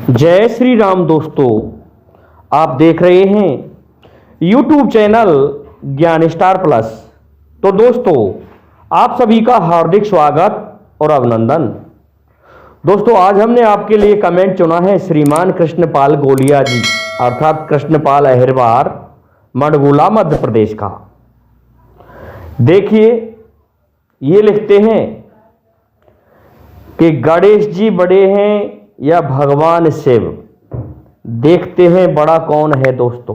जय श्री राम दोस्तों, आप देख रहे हैं YouTube चैनल ज्ञान स्टार प्लस। तो दोस्तों, आप सभी का हार्दिक स्वागत और अभिनंदन। दोस्तों, आज हमने आपके लिए कमेंट चुना है श्रीमान कृष्णपाल गोलिया जी अर्थात कृष्णपाल अहिरवार, मड़गुला, मध्य प्रदेश का। देखिए, ये लिखते हैं कि गणेश जी बड़े हैं या भगवान शिव, देखते हैं बड़ा कौन है। दोस्तों,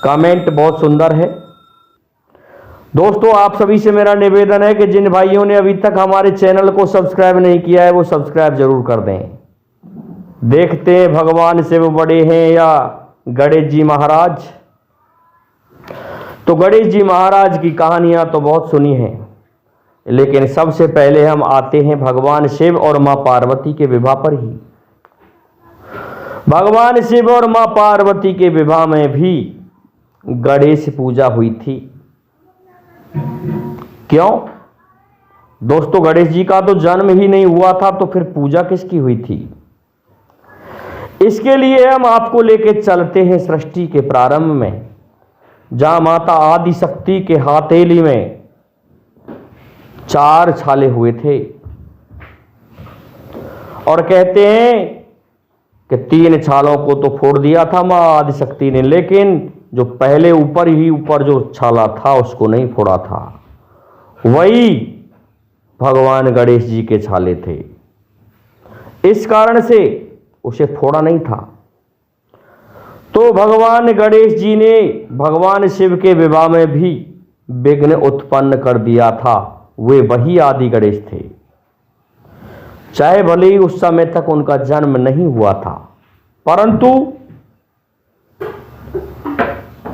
कमेंट बहुत सुंदर है। दोस्तों, आप सभी से मेरा निवेदन है कि जिन भाइयों ने अभी तक हमारे चैनल को सब्सक्राइब नहीं किया है वो सब्सक्राइब जरूर कर दें। देखते हैं भगवान शिव बड़े हैं या गणेश जी महाराज। तो गणेश जी महाराज की कहानियां तो बहुत सुनी हैं, लेकिन सबसे पहले हम आते हैं भगवान शिव और मां पार्वती के विवाह पर ही। भगवान शिव और मां पार्वती के विवाह में भी गणेश पूजा हुई थी। क्यों दोस्तों? गणेश जी का तो जन्म ही नहीं हुआ था, तो फिर पूजा किसकी हुई थी? इसके लिए हम आपको लेके चलते हैं सृष्टि के प्रारंभ में, जहां माता आदि शक्ति के हथेली में 4 छाले हुए थे और कहते हैं कि 3 छालों को तो फोड़ दिया था मां आदि शक्ति ने, लेकिन जो पहले ऊपर जो छाला था उसको नहीं फोड़ा था। वही भगवान गणेश जी के छाले थे, इस कारण से उसे फोड़ा नहीं था। तो भगवान गणेश जी ने भगवान शिव के विवाह में भी विघ्न उत्पन्न कर दिया था। वे वही आदि गणेश थे, चाहे भले ही उस समय तक उनका जन्म नहीं हुआ था, परंतु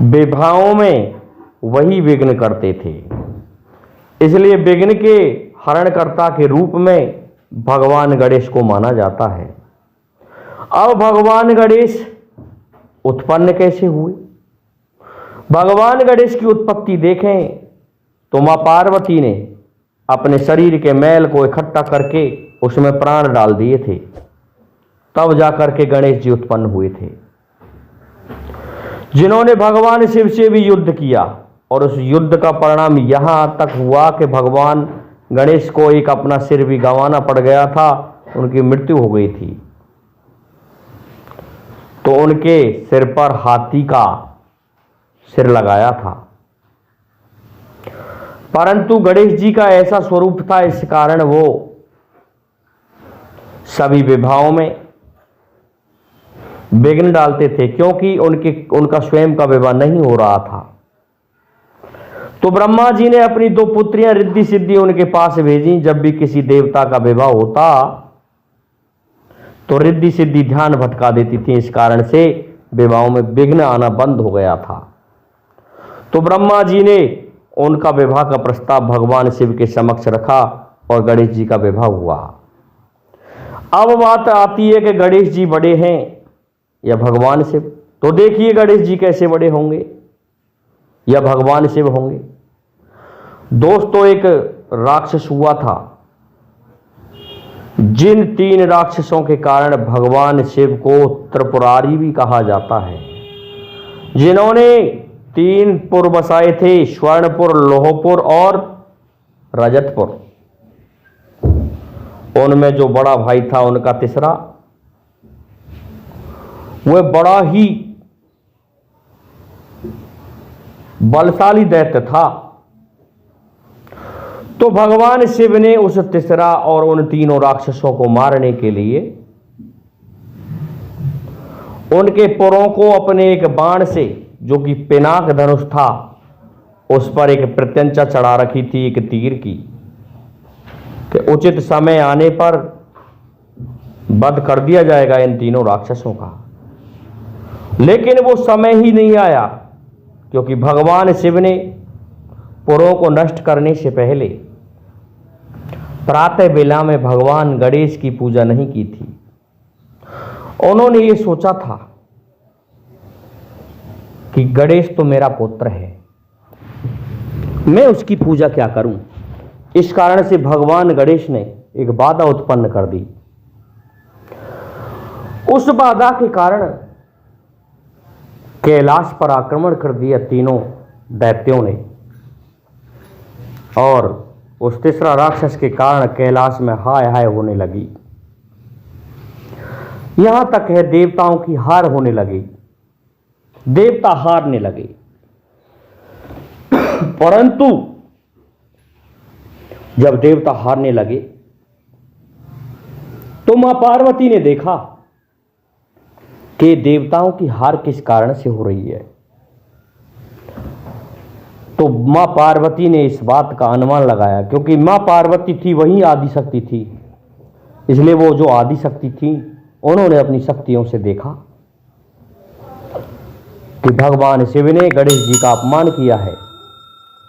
विवाहों में वही विघ्न करते थे। इसलिए विघ्न के हरणकर्ता के रूप में भगवान गणेश को माना जाता है। अब भगवान गणेश उत्पन्न कैसे हुए? भगवान गणेश की उत्पत्ति देखें तो मां पार्वती ने अपने शरीर के मैल को इकट्ठा करके उसमें प्राण डाल दिए थे, तब जाकर के गणेश जी उत्पन्न हुए थे, जिन्होंने भगवान शिव से भी युद्ध किया। और उस युद्ध का परिणाम यहां तक हुआ कि भगवान गणेश को एक अपना सिर भी गंवाना पड़ गया था, उनकी मृत्यु हो गई थी। तो उनके सिर पर हाथी का सिर लगाया था, परंतु गणेश जी का ऐसा स्वरूप था, इस कारण वो सभी विवाहों में विघ्न डालते थे, क्योंकि उनका स्वयं का विवाह नहीं हो रहा था। तो ब्रह्मा जी ने अपनी 2 पुत्रियां रिद्धि सिद्धि उनके पास भेजी। जब भी किसी देवता का विवाह होता तो रिद्धि सिद्धि ध्यान भटका देती थी, इस कारण से विवाहों में विघ्न आना बंद हो गया था। तो ब्रह्मा जी ने उनका विवाह का प्रस्ताव भगवान शिव के समक्ष रखा और गणेश जी का विवाह हुआ। अब बात आती है कि गणेश जी बड़े हैं या भगवान शिव। तो देखिए, गणेश जी कैसे बड़े होंगे या भगवान शिव होंगे। दोस्तों, एक राक्षस हुआ था, जिन 3 राक्षसों के कारण भगवान शिव को त्रिपुरारी भी कहा जाता है, जिन्होंने 3 पुर बसाए थे, स्वर्णपुर, लोहपुर और रजतपुर। उनमें जो बड़ा भाई था उनका तीसरा, वह बड़ा ही बलशाली दैत्य था। तो भगवान शिव ने उस तीसरा और उन 3 राक्षसों को मारने के लिए उनके पुरों को अपने एक बाण से, जो कि पिनाक धनुष था, उस पर एक प्रत्यंचा चढ़ा रखी थी, एक तीर की, कि उचित समय आने पर वध कर दिया जाएगा इन 3 राक्षसों का। लेकिन वो समय ही नहीं आया, क्योंकि भगवान शिव ने पुरों को नष्ट करने से पहले प्रातः बेला में भगवान गणेश की पूजा नहीं की थी। उन्होंने ये सोचा था कि गणेश तो मेरा पुत्र है, मैं उसकी पूजा क्या करूं। इस कारण से भगवान गणेश ने एक बाधा उत्पन्न कर दी। उस बाधा के कारण कैलाश पर आक्रमण कर दिया तीनों दैत्यों ने, और उस तीसरा राक्षस के कारण कैलाश में हाय हाय होने लगी। यहां तक है देवताओं की हार होने लगी, देवता हारने लगे। परंतु जब देवता हारने लगे तो मां पार्वती ने देखा कि देवताओं की हार किस कारण से हो रही है। तो मां पार्वती ने इस बात का अनुमान लगाया, क्योंकि मां पार्वती थी वही आदि शक्ति थी, इसलिए वो जो आदि शक्ति थी उन्होंने अपनी शक्तियों से देखा कि भगवान शिव ने गणेश जी का अपमान किया है,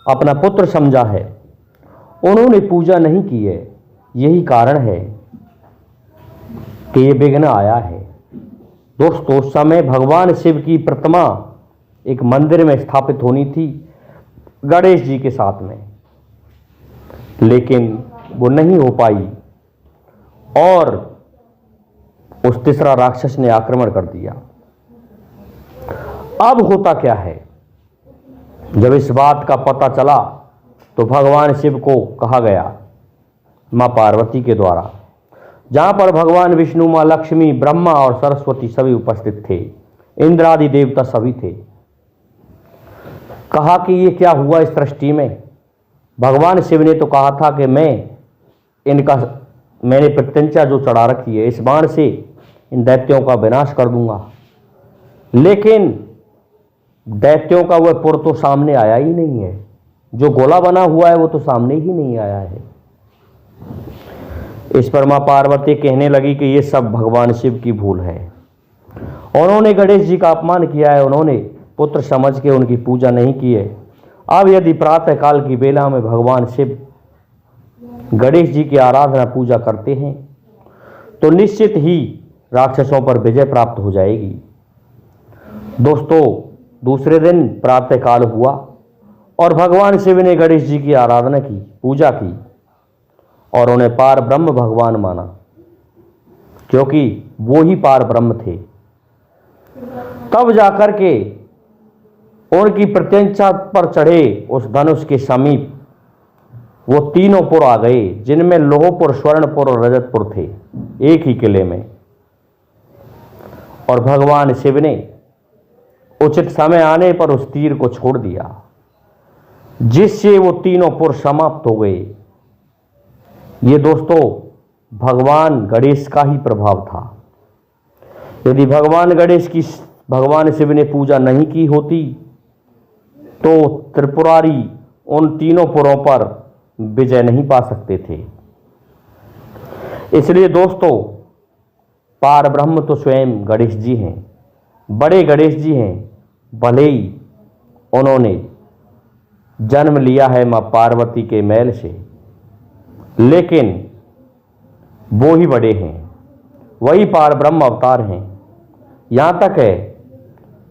अपना पुत्र समझा है, उन्होंने पूजा नहीं की है, यही कारण है कि ये विघ्न आया है। दोस्तों, उस समय भगवान शिव की प्रतिमा एक मंदिर में स्थापित होनी थी गणेश जी के साथ में, लेकिन वो नहीं हो पाई और उस तीसरा राक्षस ने आक्रमण कर दिया। अब होता क्या है, जब इस बात का पता चला तो भगवान शिव को कहा गया मां पार्वती के द्वारा, जहां पर भगवान विष्णु, मां लक्ष्मी, ब्रह्मा और सरस्वती सभी उपस्थित थे, इंद्र आदि देवता सभी थे। कहा कि ये क्या हुआ इस सृष्टि में। भगवान शिव ने तो कहा था कि मैंने प्रत्यंचा जो चढ़ा रखी है, इस बाण से इन दैत्यों का विनाश कर दूंगा, लेकिन दैत्यों का वह पुर तो सामने आया ही नहीं है, जो गोला बना हुआ है वो तो सामने ही नहीं आया है। इस पर मां पार्वती कहने लगी कि ये सब भगवान शिव की भूल है, उन्होंने गणेश जी का अपमान किया है, उन्होंने पुत्र समझ के उनकी पूजा नहीं की है। अब यदि प्रातः काल की बेला में भगवान शिव गणेश जी की आराधना पूजा करते हैं तो निश्चित ही राक्षसों पर विजय प्राप्त हो जाएगी। दोस्तों, दूसरे दिन प्रातः काल हुआ और भगवान शिव ने गणेश जी की आराधना की, पूजा की और उन्हें पार ब्रह्म भगवान माना, क्योंकि वो ही पार ब्रह्म थे। तब जाकर के उनकी प्रत्यंचा पर चढ़े उस धनुष के समीप वो तीनों पुर आ गए, जिनमें लोहपुर, स्वर्णपुर और रजतपुर थे, एक ही किले में। और भगवान शिव ने उचित समय आने पर उस तीर को छोड़ दिया, जिससे वो तीनों पुर समाप्त हो गए। ये दोस्तों भगवान गणेश का ही प्रभाव था। यदि भगवान गणेश की भगवान शिव ने पूजा नहीं की होती तो त्रिपुरारी उन तीनों पुरों पर विजय नहीं पा सकते थे। इसलिए दोस्तों, पार ब्रह्म तो स्वयं गणेश जी हैं, बड़े गणेश जी हैं, भले ही उन्होंने जन्म लिया है मां पार्वती के मैल से, लेकिन वो ही बड़े हैं, वही पार ब्रह्म अवतार हैं। यहाँ तक है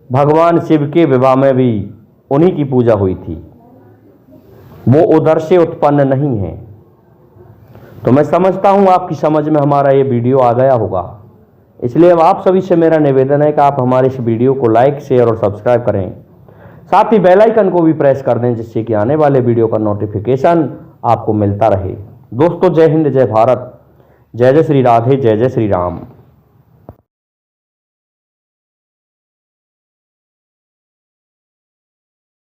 भगवान शिव के विवाह में भी उन्हीं की पूजा हुई थी, वो उधर से उत्पन्न नहीं है। तो मैं समझता हूँ आपकी समझ में हमारा ये वीडियो आ गया होगा। इसलिए अब आप सभी से मेरा निवेदन है कि आप हमारे इस वीडियो को लाइक, शेयर और सब्सक्राइब करें, साथ ही बेल आइकन को भी प्रेस कर दें, जिससे कि आने वाले वीडियो का नोटिफिकेशन आपको मिलता रहे। दोस्तों, जय हिंद, जय भारत, जय जय श्री राधे, जय जय श्री राम।